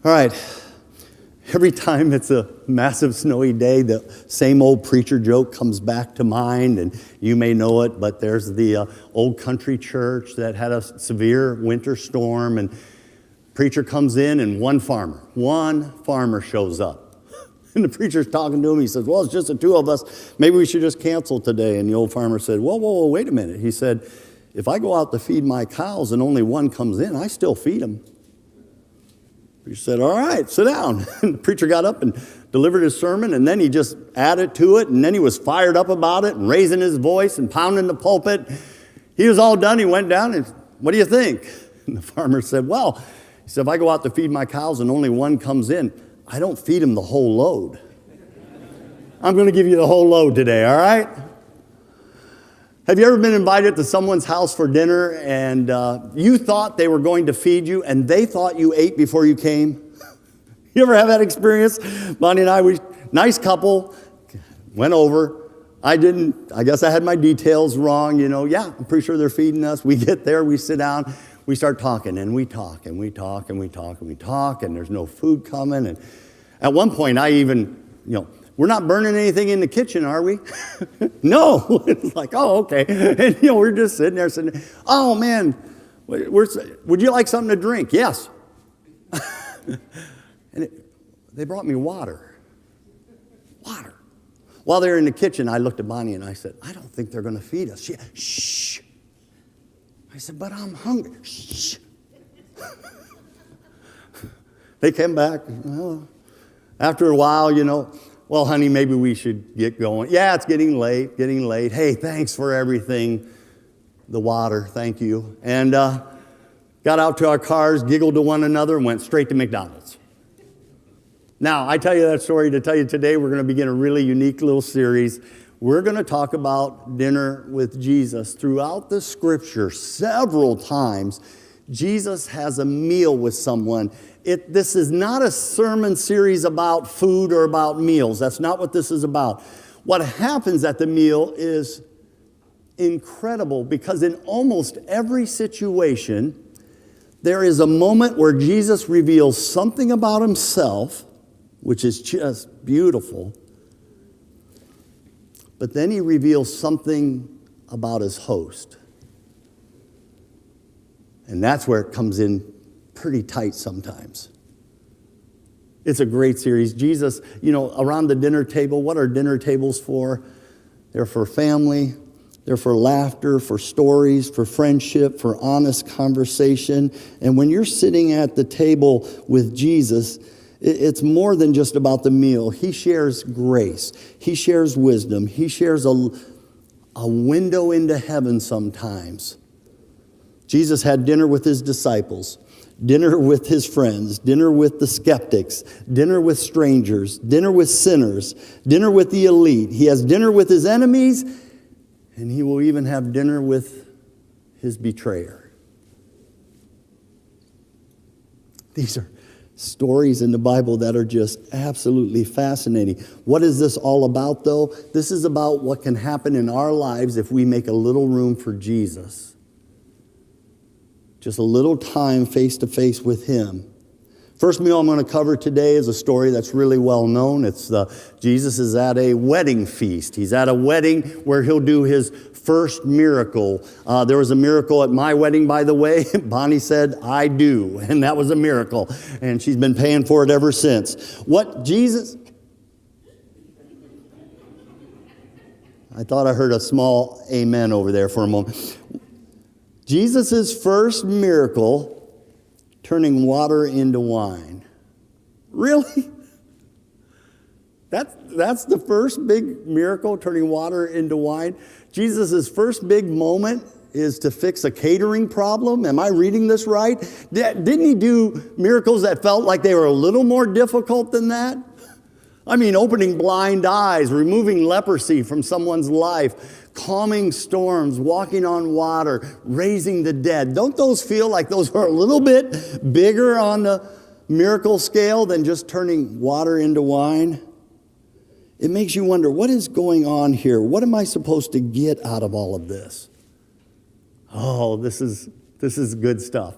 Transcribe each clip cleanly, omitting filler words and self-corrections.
All right. Every time it's a massive snowy day, the same old preacher joke comes back to mind, and you may know it, but there's the old country church that had a severe winter storm, and preacher comes in, and one farmer shows up. And the preacher's talking to him. He says, well, it's just the two of us. Maybe we should just cancel today. And the old farmer said, whoa, wait a minute. He said, if I go out to feed my cows and only one comes in, I still feed them. He said, all right, sit down. And the preacher got up and delivered his sermon, and then he just added to it, and then he was fired up about it and raising his voice and pounding the pulpit. He was all done. He went down and, what do you think? And the farmer said, well, he said, if I go out to feed my cows and only one comes in, I don't feed them the whole load. I'm going to give you the whole load today, all right? Have you ever been invited to someone's house for dinner and you thought they were going to feed you and they thought you ate before you came? You ever have that experience? Bonnie and I, nice couple, went over. I guess I had my details wrong, Yeah, I'm pretty sure they're feeding us. We get there, we sit down, we start talking, and we talk, and we talk, and we talk, and we talk, and there's no food coming. And at one point, I even, we're not burning anything in the kitchen, are we? No. It's like, oh, okay. And, we're just sitting there saying, oh, man, would you like something to drink? Yes. And they brought me water. Water. While they were in the kitchen, I looked at Bonnie and I said, I don't think they're going to feed us. Shh. I said, but I'm hungry. Shh. They came back. Well, after a while, well, honey, maybe we should get going. Yeah, it's getting late. Hey, thanks for everything. The water, thank you. And got out to our cars, giggled to one another, and went straight to McDonald's. Now, I tell you that story to tell you today we're going to begin a really unique little series. We're going to talk about dinner with Jesus. Throughout the scripture, several times, Jesus has a meal with someone. This is not a sermon series about food or about meals. That's not what this is about. What happens at the meal is incredible because in almost every situation, there is a moment where Jesus reveals something about himself, which is just beautiful. But then he reveals something about his host. And that's where it comes in pretty tight sometimes. It's a great series. Jesus, around the dinner table, what are dinner tables for? They're for family. They're for laughter, for stories, for friendship, for honest conversation. And when you're sitting at the table with Jesus, it's more than just about the meal. He shares grace. He shares wisdom. He shares a window into heaven sometimes. Jesus had dinner with his disciples, dinner with his friends, dinner with the skeptics, dinner with strangers, dinner with sinners, dinner with the elite. He has dinner with his enemies, and he will even have dinner with his betrayer. These are stories in the Bible that are just absolutely fascinating. What is this all about, though? This is about what can happen in our lives if we make a little room for Jesus. Just a little time face-to-face with him. First meal I'm going to cover today is a story that's really well known. Jesus is at a wedding feast. He's at a wedding where he'll do his first miracle. There was a miracle at my wedding, by the way. Bonnie said, I do. And that was a miracle. And she's been paying for it ever since. I thought I heard a small amen over there for a moment. Jesus' first miracle, turning water into wine. Really? That's the first big miracle, turning water into wine? Jesus' first big moment is to fix a catering problem. Am I reading this right? Didn't he do miracles that felt like they were a little more difficult than that? I mean, opening blind eyes, removing leprosy from someone's life, calming storms, walking on water, raising the dead. Don't those feel like those are a little bit bigger on the miracle scale than just turning water into wine? It makes you wonder, what is going on here? What am I supposed to get out of all of this? Oh, this is good stuff.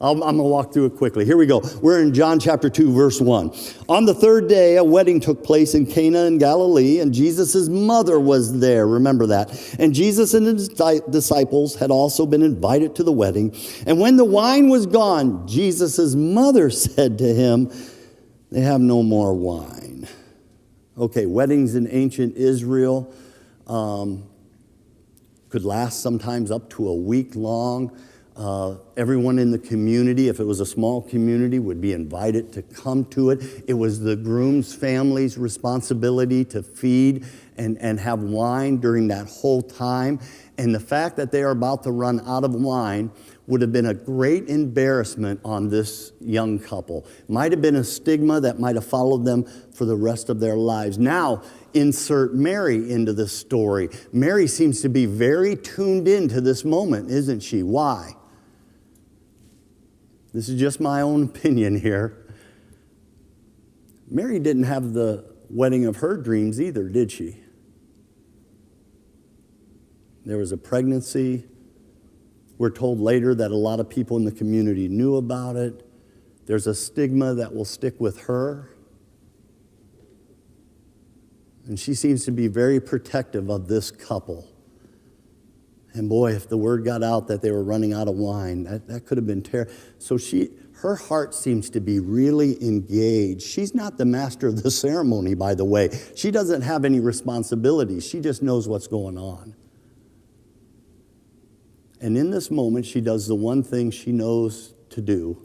I'm going to walk through it quickly. Here we go. We're in John chapter 2, verse 1. On the third day, a wedding took place in Cana in Galilee, and Jesus' mother was there. Remember that. And Jesus and his disciples had also been invited to the wedding. And when the wine was gone, Jesus' mother said to him, they have no more wine. Okay, weddings in ancient Israel could last sometimes up to a week long. Everyone in the community, if it was a small community, would be invited to come to it. It was the groom's family's responsibility to feed and have wine during that whole time. And the fact that they are about to run out of wine would have been a great embarrassment on this young couple. Might have been a stigma that might have followed them for the rest of their lives. Now, insert Mary into this story. Mary seems to be very tuned into this moment, isn't she? Why? This is just my own opinion here. Mary didn't have the wedding of her dreams either, did she? There was a pregnancy. We're told later that a lot of people in the community knew about it. There's a stigma that will stick with her. And she seems to be very protective of this couple. And boy, if the word got out that they were running out of wine, that could have been terrible. So her heart seems to be really engaged. She's not the master of the ceremony, by the way. She doesn't have any responsibility. She just knows what's going on. And in this moment, she does the one thing she knows to do: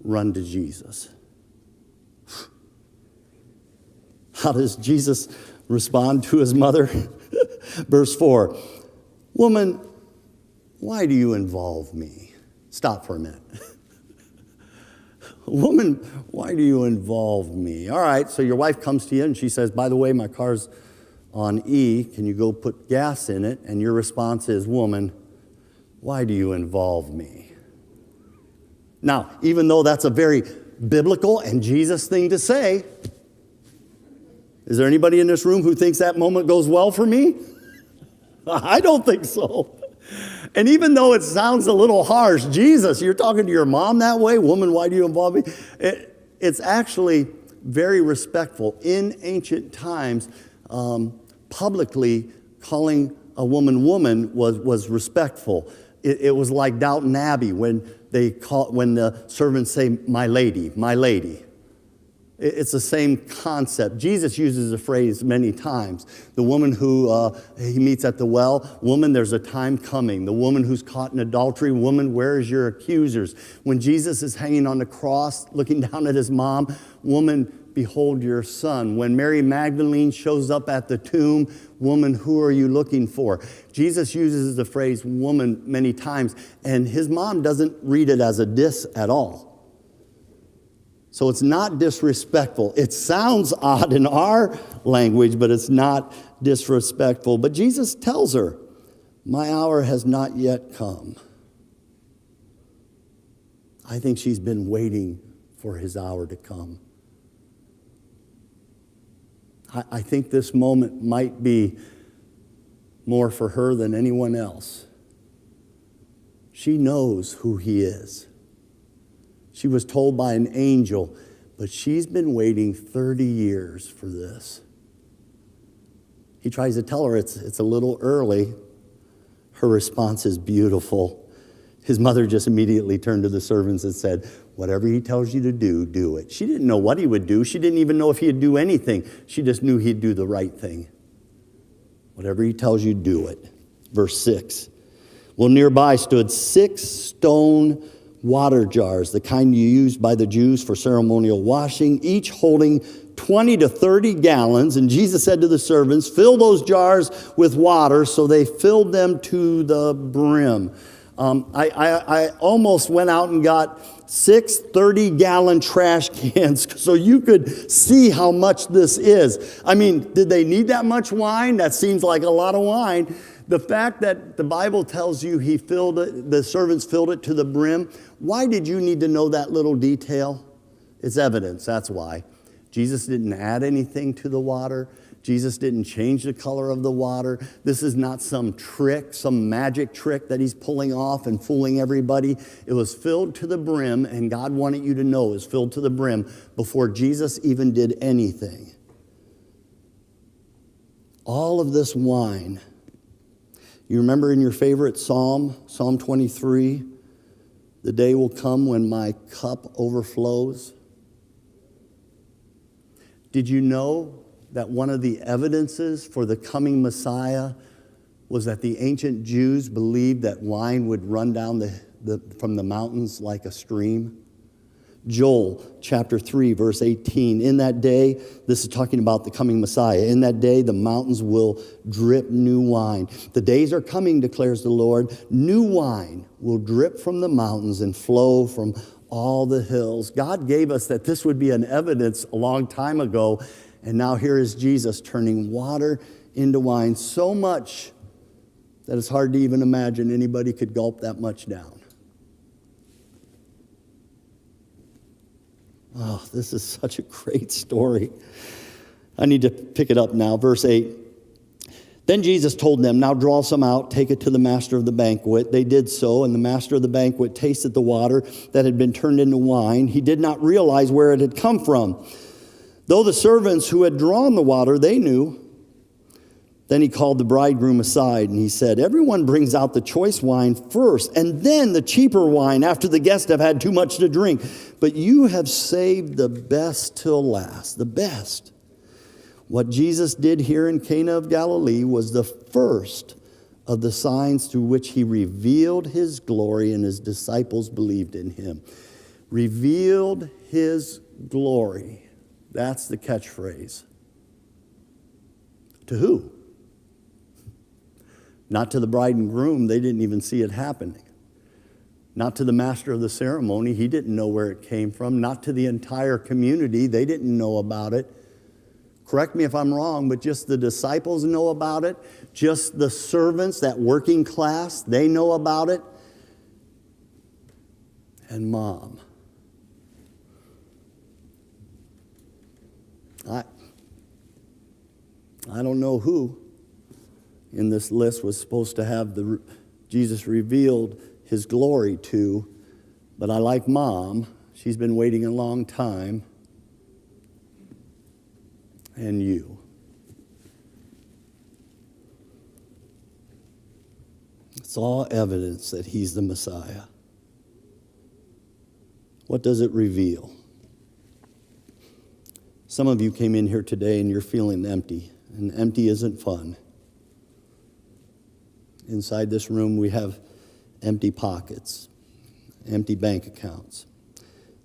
run to Jesus. How does Jesus respond to his mother? Verse 4, woman, why do you involve me? Stop for a minute. Woman, why do you involve me? All right, so your wife comes to you and she says, by the way, my car's on E. Can you go put gas in it? And your response is, woman, why do you involve me? Now, even though that's a very biblical and Jesus thing to say, is there anybody in this room who thinks that moment goes well for me? I don't think so. And even though it sounds a little harsh, Jesus, you're talking to your mom that way? Woman, why do you involve me? It's actually very respectful. In ancient times, publicly calling a woman was respectful. It was like Downton Abbey when the servants say, my lady, my lady. It's the same concept. Jesus uses the phrase many times. The woman who he meets at the well, woman, there's a time coming. The woman who's caught in adultery, woman, where is your accusers? When Jesus is hanging on the cross, looking down at his mom, woman, behold your son. When Mary Magdalene shows up at the tomb, woman, who are you looking for? Jesus uses the phrase woman many times, and his mom doesn't read it as a diss at all. So it's not disrespectful. It sounds odd in our language, but it's not disrespectful. But Jesus tells her, my hour has not yet come. I think she's been waiting for his hour to come. I think this moment might be more for her than anyone else. She knows who he is. She was told by an angel, but she's been waiting 30 years for this. He tries to tell her it's a little early. Her response is beautiful. His mother just immediately turned to the servants and said, whatever he tells you to do, do it. She didn't know what he would do. She didn't even know if he'd do anything. She just knew he'd do the right thing. Whatever he tells you, do it. Verse 6. Well, nearby stood 6 stone water jars, the kind used by the Jews for ceremonial washing, each holding 20 to 30 gallons. And Jesus said to the servants, fill those jars with water. So they filled them to the brim. I almost went out and got 6 30-gallon trash cans so you could see how much this is. I mean, did they need that much wine? That seems like a lot of wine. The fact that the Bible tells you he filled it, the servants filled it to the brim, why did you need to know that little detail? It's evidence, that's why. Jesus didn't add anything to the water. Jesus didn't change the color of the water. This is not some trick, some magic trick that he's pulling off and fooling everybody. It was filled to the brim, and God wanted you to know it was filled to the brim before Jesus even did anything. All of this wine. You remember in your favorite psalm, Psalm 23, the day will come when my cup overflows. Did you know that one of the evidences for the coming Messiah was that the ancient Jews believed that wine would run down from the mountains like a stream? Joel chapter 3, verse 18. In that day, this is talking about the coming Messiah. In that day, the mountains will drip new wine. The days are coming, declares the Lord. New wine will drip from the mountains and flow from all the hills. God gave us that this would be an evidence a long time ago. And now here is Jesus turning water into wine so much that it's hard to even imagine anybody could gulp that much down. Oh, this is such a great story. I need to pick it up now. Verse 8. Then Jesus told them, now draw some out, take it to the master of the banquet. They did so, and the master of the banquet tasted the water that had been turned into wine. He did not realize where it had come from, though the servants who had drawn the water, they knew. Then he called the bridegroom aside, and he said, everyone brings out the choice wine first, and then the cheaper wine after the guests have had too much to drink. But you have saved the best till last, the best. What Jesus did here in Cana of Galilee was the first of the signs through which he revealed his glory, and his disciples believed in him. Revealed his glory. That's the catchphrase. To who? Not to the bride and groom. They didn't even see it happening. Not to the master of the ceremony. He didn't know where it came from. Not to the entire community. They didn't know about it. Correct me if I'm wrong, but just the disciples know about it. Just the servants, that working class, they know about it. And Mom. I don't know who in this list was supposed to have Jesus revealed his glory to, but I like Mom. She's been waiting a long time. And you. It's all evidence that he's the Messiah. What does it reveal? Some of you came in here today and you're feeling empty, and empty isn't fun. Inside this room, we have empty pockets, empty bank accounts,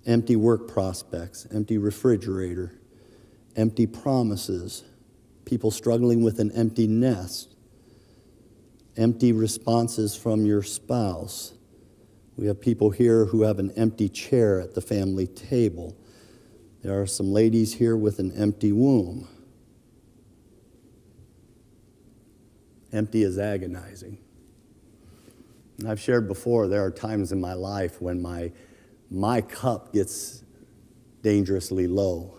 empty work prospects, empty refrigerator, empty promises, people struggling with an empty nest, empty responses from your spouse. We have people here who have an empty chair at the family table. There are some ladies here with an empty womb. Empty is agonizing. And I've shared before, there are times in my life when my cup gets dangerously low.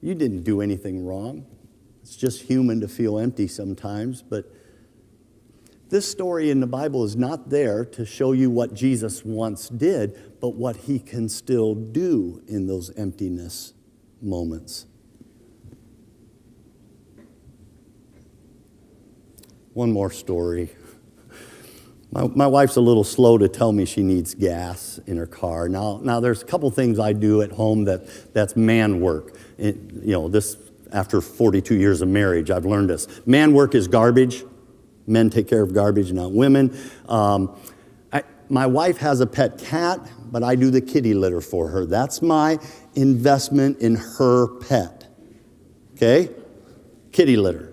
You didn't do anything wrong. It's just human to feel empty sometimes, but this story in the Bible is not there to show you what Jesus once did, but what he can still do in those emptiness moments. One more story. My wife's a little slow to tell me she needs gas in her car. Now there's a couple things I do at home that's man work. This after 42 years of marriage, I've learned this. Man work is garbage. Men take care of garbage, not women. My wife has a pet cat, but I do the kitty litter for her. That's my investment in her pet. Okay? Kitty litter.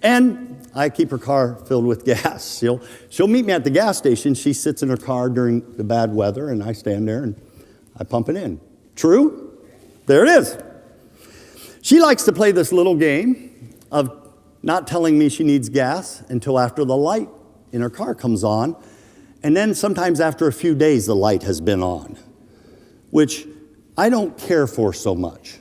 And I keep her car filled with gas. She'll meet me at the gas station. She sits in her car during the bad weather, and I stand there and I pump it in. True? There it is. She likes to play this little game of not telling me she needs gas until after the light in her car comes on. And then sometimes after a few days, the light has been on, which I don't care for so much.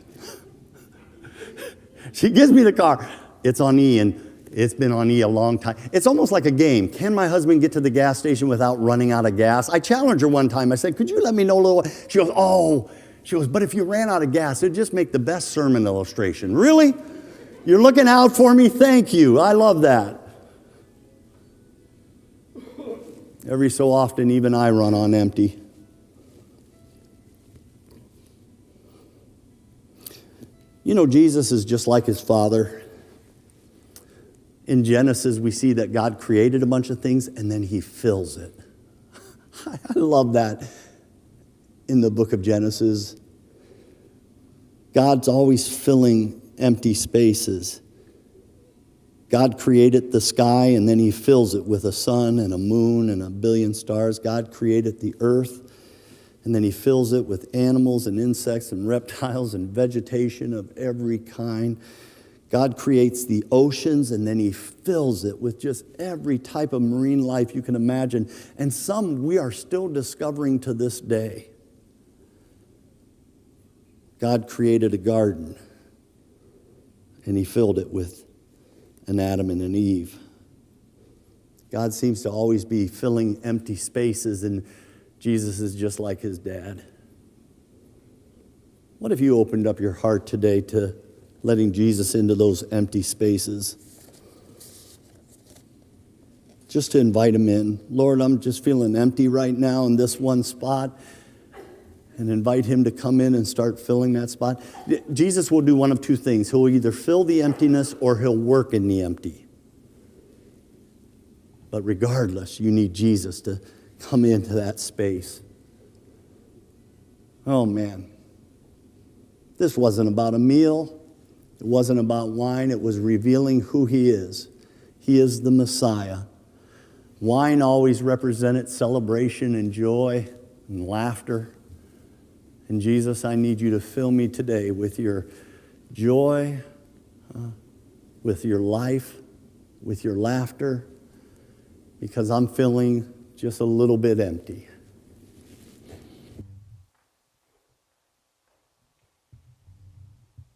She gives me the car. It's on E, and it's been on E a long time. It's almost like a game. Can my husband get to the gas station without running out of gas? I challenged her one time. I said, could you let me know a little? She goes, oh. She goes, but if you ran out of gas, it'd just make the best sermon illustration. Really? You're looking out for me? Thank you. I love that. Every so often, even I run on empty. You know, Jesus is just like his Father. In Genesis, we see that God created a bunch of things and then he fills it. I love that in the book of Genesis. God's always filling empty spaces. God created the sky and then he fills it with a sun and a moon and a billion stars. God created the earth and then he fills it with animals and insects and reptiles and vegetation of every kind. God creates the oceans and then he fills it with just every type of marine life you can imagine. And some we are still discovering to this day. God created a garden and he filled it with an Adam and an Eve. God seems to always be filling empty spaces, and Jesus is just like his dad. What if you opened up your heart today to letting Jesus into those empty spaces? Just to invite him in. Lord, I'm just feeling empty right now in this one spot. And invite him to come in and start filling that spot. Jesus will do one of two things. He'll either fill the emptiness or he'll work in the empty. But regardless, you need Jesus to come into that space. Oh, man. This wasn't about a meal. It wasn't about wine. It was revealing who he is. He is the Messiah. Wine always represented celebration and joy and laughter. And Jesus, I need you to fill me today with your joy, with your life, with your laughter, because I'm feeling just a little bit empty.